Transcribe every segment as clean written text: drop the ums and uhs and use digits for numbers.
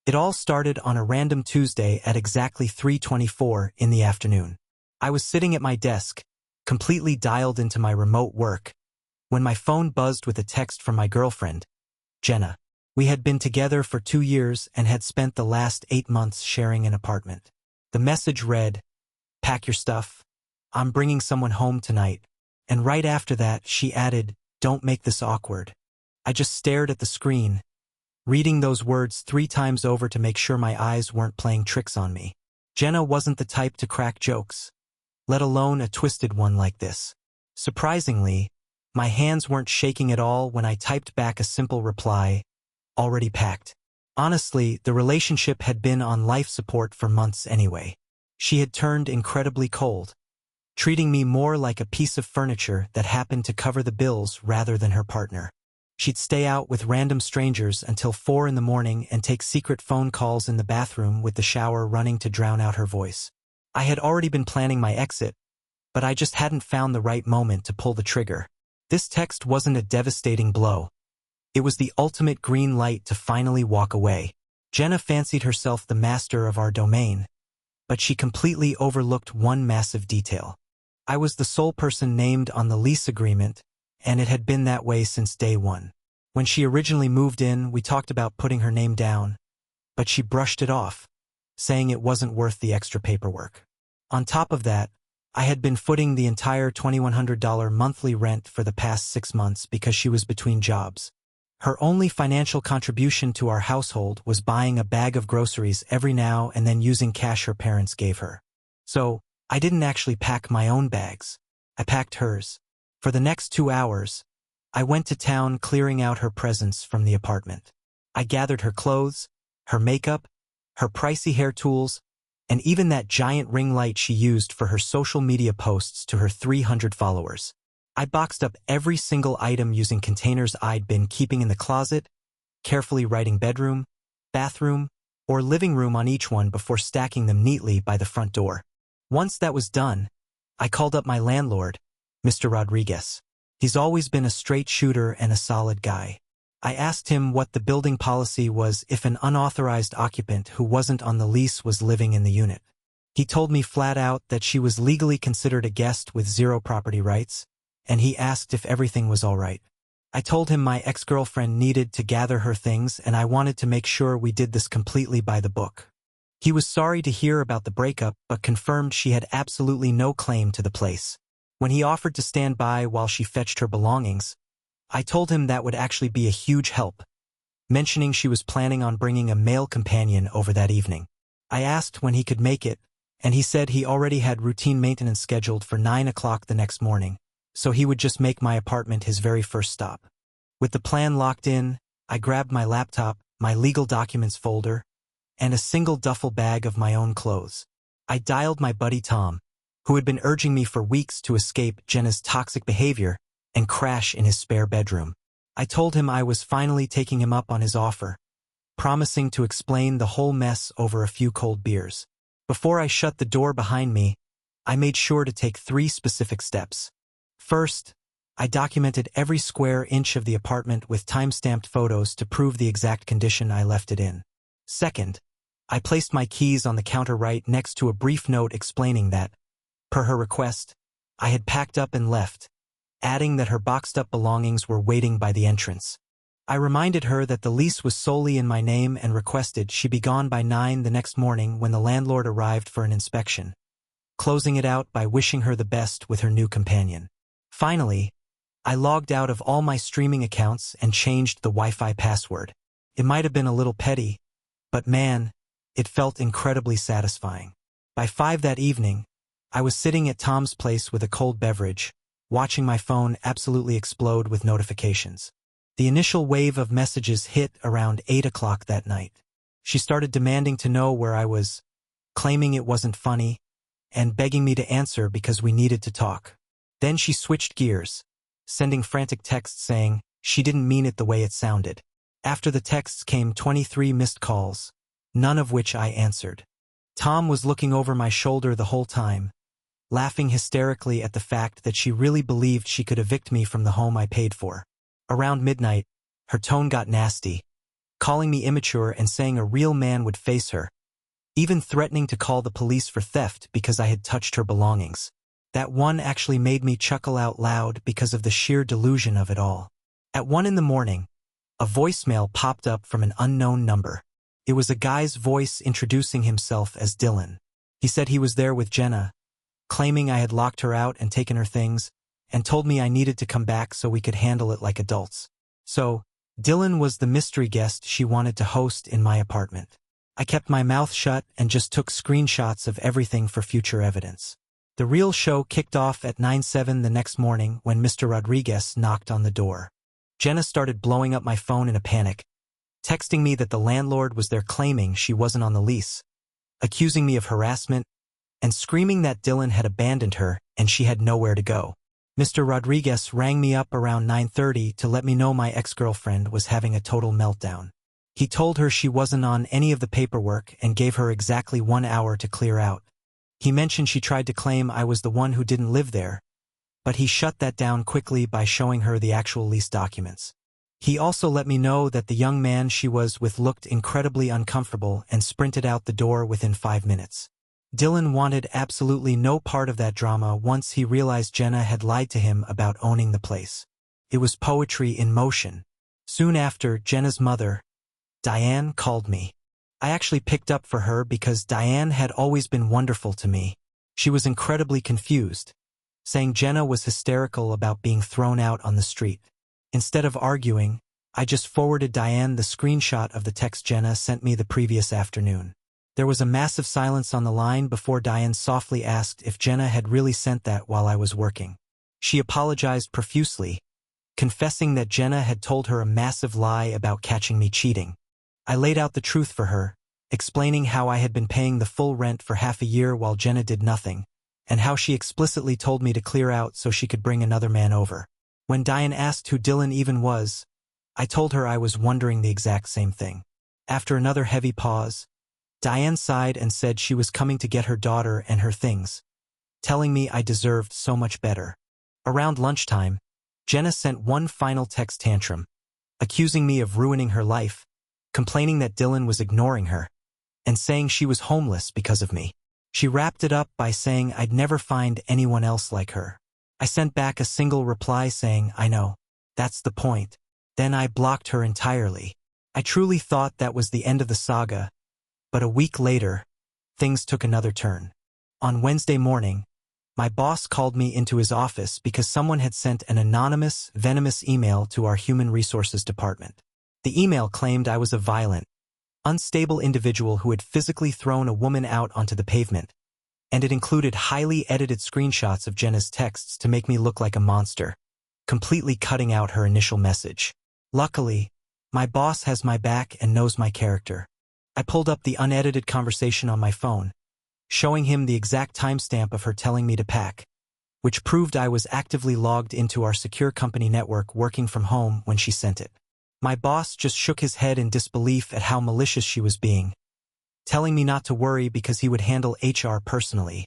It all started on a random Tuesday at exactly 3:24 in the afternoon. I was sitting at my desk, completely dialed into my remote work, when my phone buzzed with a text from my girlfriend, Jenna. We had been together for 2 years and had spent the last 8 months sharing an apartment. The message read, "Pack your stuff. I'm bringing someone home tonight." And right after that, she added, "Don't make this awkward." I just stared at the screen, reading those words 3 times over to make sure my eyes weren't playing tricks on me. Jenna wasn't the type to crack jokes, let alone a twisted one like this. Surprisingly, my hands weren't shaking at all when I typed back a simple reply, "Already packed." Honestly, the relationship had been on life support for months anyway. She had turned incredibly cold, treating me more like a piece of furniture that happened to cover the bills rather than her partner. She'd stay out with random strangers until 4 in the morning and take secret phone calls in the bathroom with the shower running to drown out her voice. I had already been planning my exit, but I just hadn't found the right moment to pull the trigger. This text wasn't a devastating blow. It was the ultimate green light to finally walk away. Jenna fancied herself the master of our domain, but she completely overlooked one massive detail. I was the sole person named on the lease agreement, and it had been that way since day one. When she originally moved in, we talked about putting her name down, but she brushed it off, saying it wasn't worth the extra paperwork. On top of that, I had been footing the entire $2,100 monthly rent for the past 6 months because she was between jobs. Her only financial contribution to our household was buying a bag of groceries every now and then using cash her parents gave her. So, I didn't actually pack my own bags. I packed hers. For the next 2 hours, I went to town clearing out her presents from the apartment. I gathered her clothes, her makeup, her pricey hair tools, and even that giant ring light she used for her social media posts to her 300 followers. I boxed up every single item using containers I'd been keeping in the closet, carefully writing bedroom, bathroom, or living room on each one before stacking them neatly by the front door. Once that was done, I called up my landlord, Mr. Rodriguez. He's always been a straight shooter and a solid guy. I asked him what the building policy was if an unauthorized occupant who wasn't on the lease was living in the unit. He told me flat out that she was legally considered a guest with 0 property rights, and he asked if everything was all right. I told him my ex-girlfriend needed to gather her things and I wanted to make sure we did this completely by the book. He was sorry to hear about the breakup but confirmed she had absolutely no claim to the place. When he offered to stand by while she fetched her belongings, I told him that would actually be a huge help, mentioning she was planning on bringing a male companion over that evening. I asked when he could make it, and he said he already had routine maintenance scheduled for 9 o'clock the next morning, so he would just make my apartment his very first stop. With the plan locked in, I grabbed my laptop, my legal documents folder, and a single duffel bag of my own clothes. I dialed my buddy Tom, who had been urging me for weeks to escape Jenna's toxic behavior and crash in his spare bedroom. I told him I was finally taking him up on his offer, promising to explain the whole mess over a few cold beers. Before I shut the door behind me, I made sure to take 3 specific steps. First, I documented every square inch of the apartment with time-stamped photos to prove the exact condition I left it in. Second, I placed my keys on the counter right next to a brief note explaining that, per her request, I had packed up and left, adding that her boxed-up belongings were waiting by the entrance. I reminded her that the lease was solely in my name and requested she be gone by 9 the next morning when the landlord arrived for an inspection, closing it out by wishing her the best with her new companion. Finally, I logged out of all my streaming accounts and changed the Wi-Fi password. It might have been a little petty, but man, it felt incredibly satisfying. By 5 that evening, I was sitting at Tom's place with a cold beverage, watching my phone absolutely explode with notifications. The initial wave of messages hit around 8 o'clock that night. She started demanding to know where I was, claiming it wasn't funny, and begging me to answer because we needed to talk. Then she switched gears, sending frantic texts saying she didn't mean it the way it sounded. After the texts came 23 missed calls, none of which I answered. Tom was looking over my shoulder the whole time, laughing hysterically at the fact that she really believed she could evict me from the home I paid for. Around midnight, her tone got nasty, calling me immature and saying a real man would face her, even threatening to call the police for theft because I had touched her belongings. That one actually made me chuckle out loud because of the sheer delusion of it all. At 1 a.m, a voicemail popped up from an unknown number. It was a guy's voice introducing himself as Dylan. He said he was there with Jenna, claiming I had locked her out and taken her things, and told me I needed to come back so we could handle it like adults. So, Dylan was the mystery guest she wanted to host in my apartment. I kept my mouth shut and just took screenshots of everything for future evidence. The real show kicked off at 9:07 the next morning when Mr. Rodriguez knocked on the door. Jenna started blowing up my phone in a panic, texting me that the landlord was there claiming she wasn't on the lease, accusing me of harassment, and screaming that Dylan had abandoned her and she had nowhere to go. Mr. Rodriguez rang me up around 9:30 to let me know my ex-girlfriend was having a total meltdown. He told her she wasn't on any of the paperwork and gave her exactly 1 hour to clear out. He mentioned she tried to claim I was the one who didn't live there, but he shut that down quickly by showing her the actual lease documents. He also let me know that the young man she was with looked incredibly uncomfortable and sprinted out the door within 5 minutes. Dylan wanted absolutely no part of that drama once he realized Jenna had lied to him about owning the place. It was poetry in motion. Soon after, Jenna's mother, Diane, called me. I actually picked up for her because Diane had always been wonderful to me. She was incredibly confused, saying Jenna was hysterical about being thrown out on the street. Instead of arguing, I just forwarded Diane the screenshot of the text Jenna sent me the previous afternoon. There was a massive silence on the line before Diane softly asked if Jenna had really sent that while I was working. She apologized profusely, confessing that Jenna had told her a massive lie about catching me cheating. I laid out the truth for her, explaining how I had been paying the full rent for half a year while Jenna did nothing, and how she explicitly told me to clear out so she could bring another man over. When Diane asked who Dylan even was, I told her I was wondering the exact same thing. After another heavy pause, Diane sighed and said she was coming to get her daughter and her things, telling me I deserved so much better. Around lunchtime, Jenna sent one final text tantrum, accusing me of ruining her life, complaining that Dylan was ignoring her, and saying she was homeless because of me. She wrapped it up by saying I'd never find anyone else like her. I sent back a single reply saying, I know, that's the point. Then I blocked her entirely. I truly thought that was the end of the saga, but a week later, things took another turn. On Wednesday morning, my boss called me into his office because someone had sent an anonymous, venomous email to our human resources department. The email claimed I was a violent, unstable individual who had physically thrown a woman out onto the pavement, and it included highly edited screenshots of Jenna's texts to make me look like a monster, completely cutting out her initial message. Luckily, my boss has my back and knows my character. I pulled up the unedited conversation on my phone, showing him the exact timestamp of her telling me to pack, which proved I was actively logged into our secure company network working from home when she sent it. My boss just shook his head in disbelief at how malicious she was being, telling me not to worry because he would handle HR personally,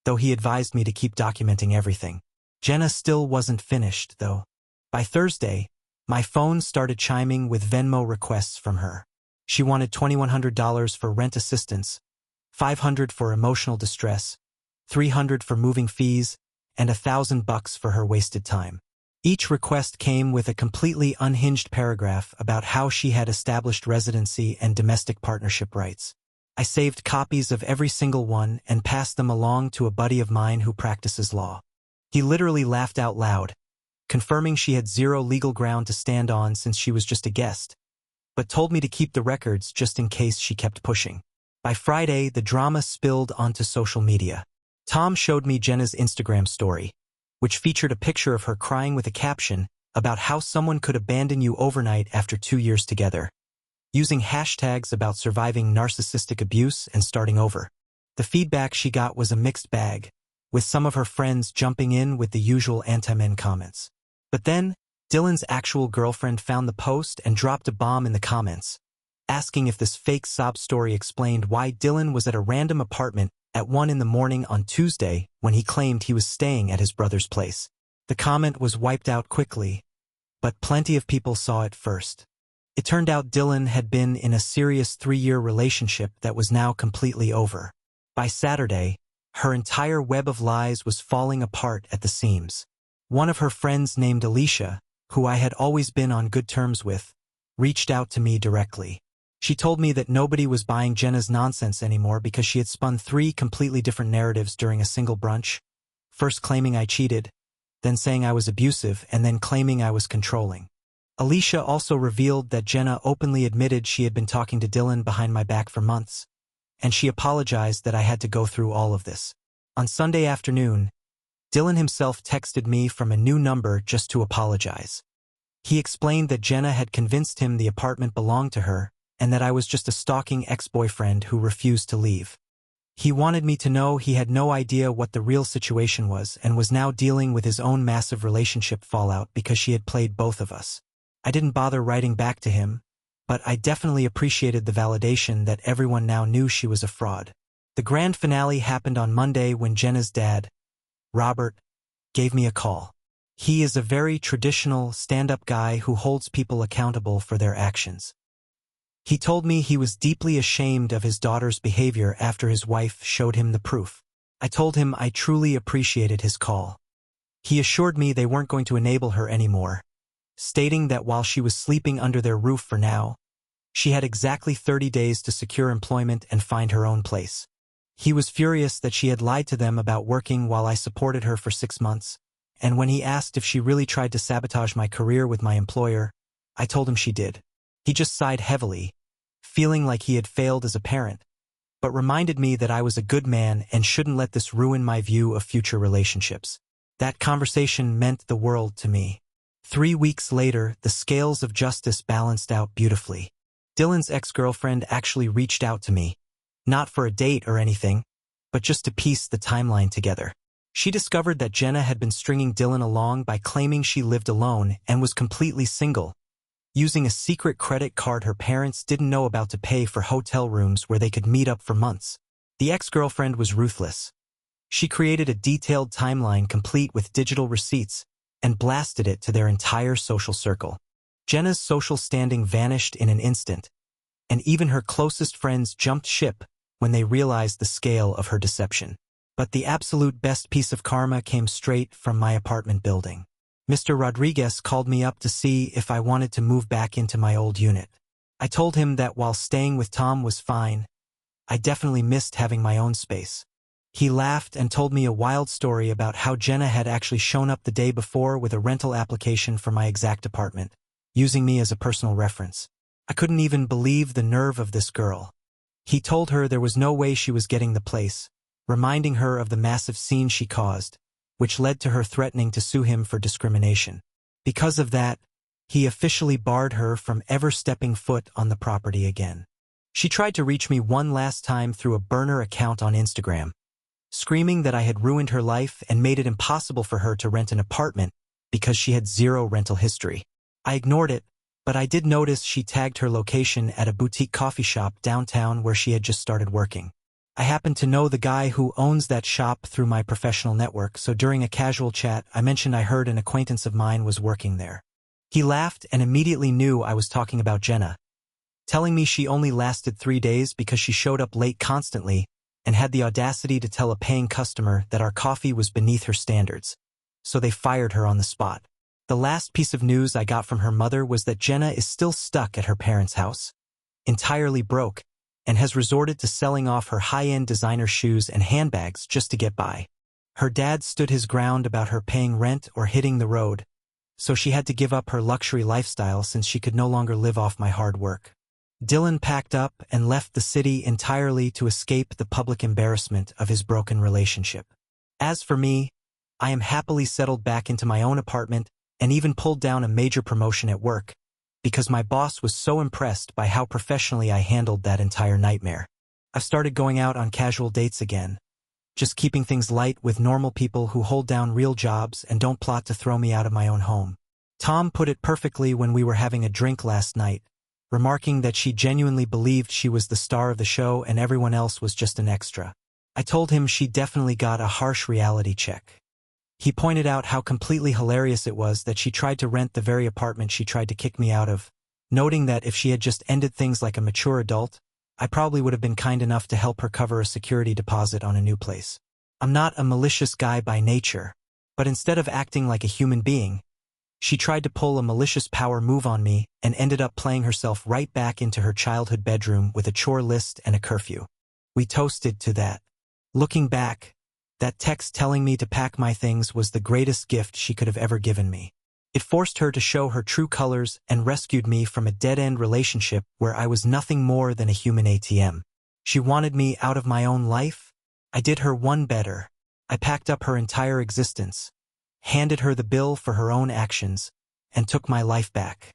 though he advised me to keep documenting everything. Jenna still wasn't finished, though. By Thursday, my phone started chiming with Venmo requests from her. She wanted $2,100 for rent assistance, $500 for emotional distress, $300 for moving fees, and $1,000 for her wasted time. Each request came with a completely unhinged paragraph about how she had established residency and domestic partnership rights. I saved copies of every single one and passed them along to a buddy of mine who practices law. He literally laughed out loud, confirming she had zero legal ground to stand on since she was just a guest, but told me to keep the records just in case she kept pushing. By Friday, the drama spilled onto social media. Tom showed me Jenna's Instagram story, which featured a picture of her crying with a caption about how someone could abandon you overnight after 2 years together, using hashtags about surviving narcissistic abuse and starting over. The feedback she got was a mixed bag, with some of her friends jumping in with the usual anti-men comments. But then, Dylan's actual girlfriend found the post and dropped a bomb in the comments, asking if this fake sob story explained why Dylan was at a random apartment at 1 a.m. on Tuesday when he claimed he was staying at his brother's place. The comment was wiped out quickly, but plenty of people saw it first. It turned out Dylan had been in a serious 3-year relationship that was now completely over. By Saturday, her entire web of lies was falling apart at the seams. One of her friends named Alicia, who I had always been on good terms with, reached out to me directly. She told me that nobody was buying Jenna's nonsense anymore because she had spun 3 completely different narratives during a single brunch, first claiming I cheated, then saying I was abusive, and then claiming I was controlling. Alicia also revealed that Jenna openly admitted she had been talking to Dylan behind my back for months, and she apologized that I had to go through all of this. On Sunday afternoon, Dylan himself texted me from a new number just to apologize. He explained that Jenna had convinced him the apartment belonged to her and that I was just a stalking ex-boyfriend who refused to leave. He wanted me to know he had no idea what the real situation was and was now dealing with his own massive relationship fallout because she had played both of us. I didn't bother writing back to him, but I definitely appreciated the validation that everyone now knew she was a fraud. The grand finale happened on Monday when Jenna's dad, Robert, gave me a call. He is a very traditional, stand-up guy who holds people accountable for their actions. He told me he was deeply ashamed of his daughter's behavior after his wife showed him the proof. I told him I truly appreciated his call. He assured me they weren't going to enable her anymore, stating that while she was sleeping under their roof for now, she had exactly 30 days to secure employment and find her own place. He was furious that she had lied to them about working while I supported her for 6 months, and when he asked if she really tried to sabotage my career with my employer, I told him she did. He just sighed heavily, feeling like he had failed as a parent, but reminded me that I was a good man and shouldn't let this ruin my view of future relationships. That conversation meant the world to me. 3 weeks later, the scales of justice balanced out beautifully. Dylan's ex-girlfriend actually reached out to me, not for a date or anything, but just to piece the timeline together. She discovered that Jenna had been stringing Dylan along by claiming she lived alone and was completely single, using a secret credit card her parents didn't know about to pay for hotel rooms where they could meet up for months. The ex-girlfriend was ruthless. She created a detailed timeline complete with digital receipts and blasted it to their entire social circle. Jenna's social standing vanished in an instant, and even her closest friends jumped ship when they realized the scale of her deception. But the absolute best piece of karma came straight from my apartment building. Mr. Rodriguez called me up to see if I wanted to move back into my old unit. I told him that while staying with Tom was fine, I definitely missed having my own space. He laughed and told me a wild story about how Jenna had actually shown up the day before with a rental application for my exact apartment, using me as a personal reference. I couldn't even believe the nerve of this girl. He told her there was no way she was getting the place, reminding her of the massive scene she caused, which led to her threatening to sue him for discrimination. Because of that, he officially barred her from ever stepping foot on the property again. She tried to reach me one last time through a burner account on Instagram, screaming that I had ruined her life and made it impossible for her to rent an apartment because she had 0 rental history. I ignored it, but I did notice she tagged her location at a boutique coffee shop downtown where she had just started working. I happened to know the guy who owns that shop through my professional network, so during a casual chat, I mentioned I heard an acquaintance of mine was working there. He laughed and immediately knew I was talking about Jenna, telling me she only lasted 3 days because she showed up late constantly and had the audacity to tell a paying customer that our coffee was beneath her standards, so they fired her on the spot. The last piece of news I got from her mother was that Jenna is still stuck at her parents' house, entirely broke, and has resorted to selling off her high-end designer shoes and handbags just to get by. Her dad stood his ground about her paying rent or hitting the road, so she had to give up her luxury lifestyle since she could no longer live off my hard work. Dylan packed up and left the city entirely to escape the public embarrassment of his broken relationship. As for me, I am happily settled back into my own apartment and even pulled down a major promotion at work, because my boss was so impressed by how professionally I handled that entire nightmare. I've started going out on casual dates again, just keeping things light with normal people who hold down real jobs and don't plot to throw me out of my own home. Tom put it perfectly when we were having a drink last night, remarking that she genuinely believed she was the star of the show and everyone else was just an extra. I told him she definitely got a harsh reality check. He pointed out how completely hilarious it was that she tried to rent the very apartment she tried to kick me out of, noting that if she had just ended things like a mature adult, I probably would have been kind enough to help her cover a security deposit on a new place. I'm not a malicious guy by nature, but instead of acting like a human being, she tried to pull a malicious power move on me and ended up playing herself right back into her childhood bedroom with a chore list and a curfew. We toasted to that. Looking back, that text telling me to pack my things was the greatest gift she could have ever given me. It forced her to show her true colors and rescued me from a dead-end relationship where I was nothing more than a human ATM. She wanted me out of my own life? I did her one better. I packed up her entire existence, handed her the bill for her own actions, and took my life back.